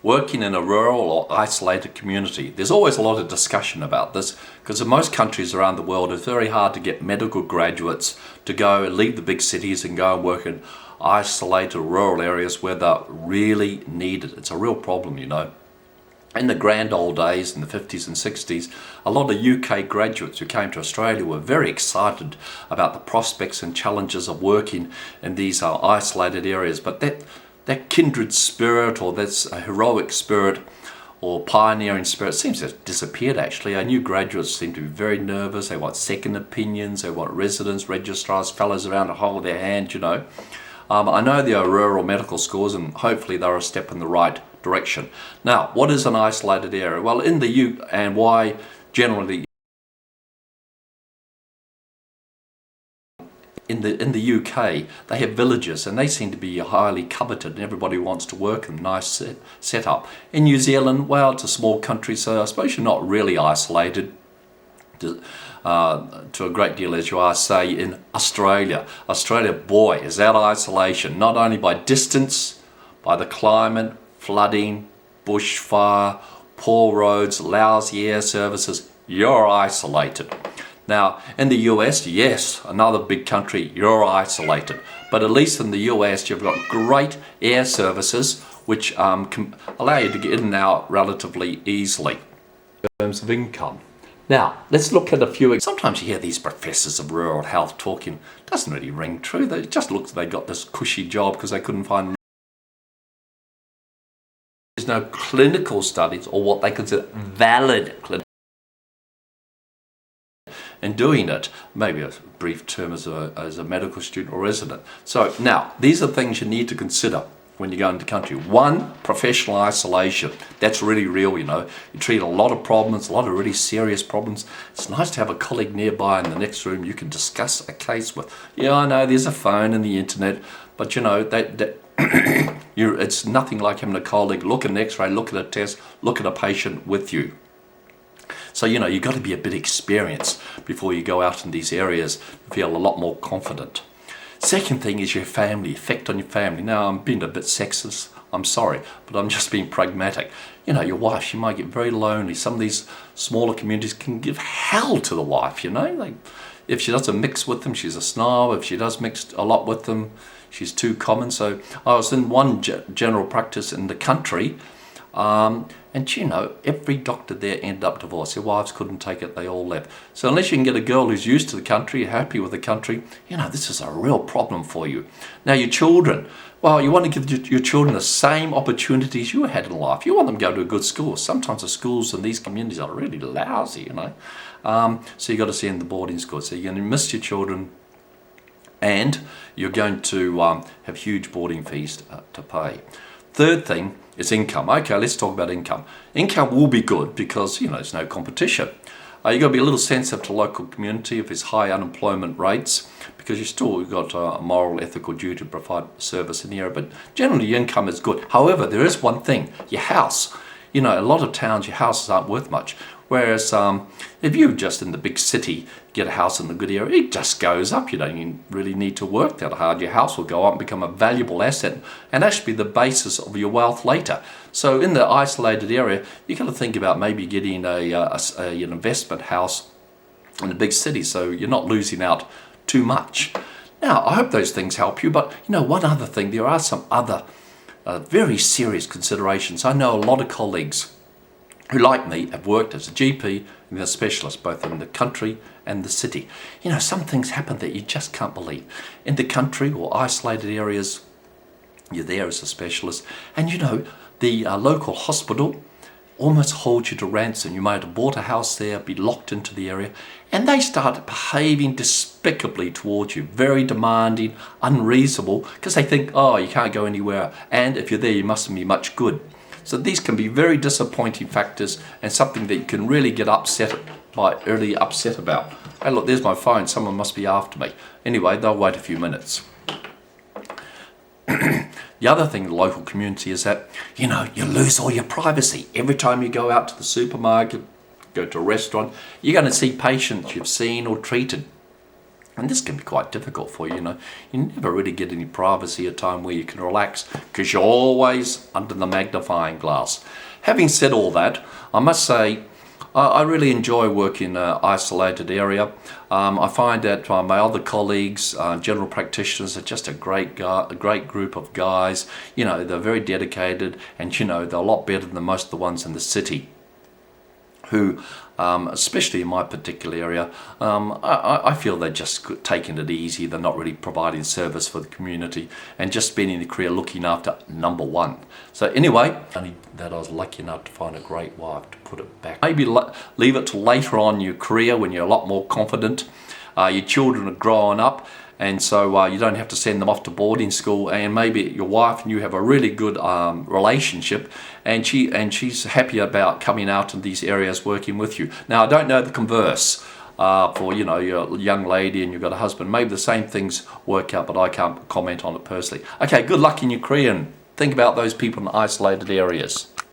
working in a rural or isolated community. There's always a lot of discussion about this because in most countries around the world it's very hard to get medical graduates to go and leave the big cities and go and work in isolated rural areas where they're really needed. It's a real problem, you know. In the grand old days, in the 50s and 60s, a lot of UK graduates who came to Australia were very excited about the prospects and challenges of working in these isolated areas. But that kindred spirit, or that heroic spirit or pioneering spirit seems to have disappeared actually. Our new graduates seem to be very nervous. They want second opinions, they want residents, registrars, fellows around to hold their hand, you know. I know there are rural medical schools and hopefully they're a step in the right direction. Now, what is an isolated area? Well, in the and why generally in the UK they have villages and they seem to be highly coveted and everybody wants to work in nice setup. In New Zealand, well, it's a small country, so I suppose you're not really isolated to a great deal as you are, say, in Australia. Australia, boy, is that isolation, not only by distance, by the climate, flooding, bushfire, poor roads, lousy air services. You're isolated. Now, in the US, yes, another big country, you're isolated. But at least in the US, you've got great air services which can allow you to get in and out relatively easily in terms of income. Now, let's look at a few. Sometimes you hear these professors of rural health talking, it doesn't really ring true. They just look like they got this cushy job because they couldn't find. There's no clinical studies or what they consider valid clinical in doing it, maybe a brief term as a medical student or resident. So now, these are things you need to consider when you go into the country. One, professional isolation. That's really real, you know. You treat a lot of problems, a lot of really serious problems. It's nice to have a colleague nearby in the next room you can discuss a case with. Yeah, I know there's a phone and the internet, but you know, it's nothing like having a colleague look at an x-ray, look at a test, look at a patient with you. So, you know, you've got to be a bit experienced before you go out in these areas and feel a lot more confident. Second thing is your family, effect on your family. Now, I'm being a bit sexist, I'm sorry, but I'm just being pragmatic. You know, your wife, she might get very lonely. Some of these smaller communities can give hell to the wife, you know. Like, if she doesn't mix with them, she's a snob. If she does mix a lot with them, she's too common. So I was in one general practice in the country, and you know, every doctor there ended up divorced. Their wives couldn't take it, they all left. So unless you can get a girl who's used to the country, happy with the country, you know, this is a real problem for you. Now, your children, well, you want to give your children the same opportunities you had in life. You want them to go to a good school. Sometimes the schools in these communities are really lousy, you know. So you've got to send the boarding school. So you're going to miss your children and you're going to have huge boarding fees to pay. Third thing is income. Okay, let's talk about income. Income will be good because, you know, there's no competition. You've got to be a little sensitive to local community if there's high unemployment rates because you've still got a moral, ethical duty to provide service in the area. But generally, your income is good. However, there is one thing, your house. You know, a lot of towns, your houses aren't worth much. Whereas if you just in the big city get a house in a good area, it just goes up. You don't even really need to work that hard. Your house will go up and become a valuable asset and actually be the basis of your wealth later. So in the isolated area, you've got to think about maybe getting an investment house in a big city so you're not losing out too much. Now, I hope those things help you, but you know, one other thing, there are some other very serious considerations. I know a lot of colleagues who, like me, have worked as a GP and a specialist both in the country and the city. You know, some things happen that you just can't believe. In the country or isolated areas, you're there as a specialist, and you know, the local hospital almost holds you to ransom. You might have bought a house there, be locked into the area, and they start behaving despicably towards you, very demanding, unreasonable, because they think, oh, you can't go anywhere, and if you're there, you mustn't be much good. So these can be very disappointing factors and something that you can really get upset about. Hey, look, there's my phone. Someone must be after me. Anyway, they'll wait a few minutes. The other thing in the local community is that, you know, you lose all your privacy. Every time you go out to the supermarket, go to a restaurant, you're going to see patients you've seen or treated. And this can be quite difficult for you, you know. You never really get any privacy, a time where you can relax, because you're always under the magnifying glass. Having said all that, I must say, I really enjoy working in an isolated area. I find that my other colleagues, general practitioners, are just a great group of guys. You know, they're very dedicated, and you know, they're a lot better than most of the ones in the city, who, especially in my particular area, I feel they're just taking it easy. They're not really providing service for the community and just spending their career looking after number one. So anyway, only that I was lucky enough to find a great wife, to put it back. Maybe leave it till later on in your career when you're a lot more confident. Your children are growing up, and so you don't have to send them off to boarding school, and maybe your wife and you have a really good relationship, and she's happy about coming out in these areas working with you. Now, I don't know the converse for, you know, you're a young lady and you've got a husband. Maybe the same things work out, but I can't comment on it personally. Okay, good luck in your career, and think about those people in isolated areas.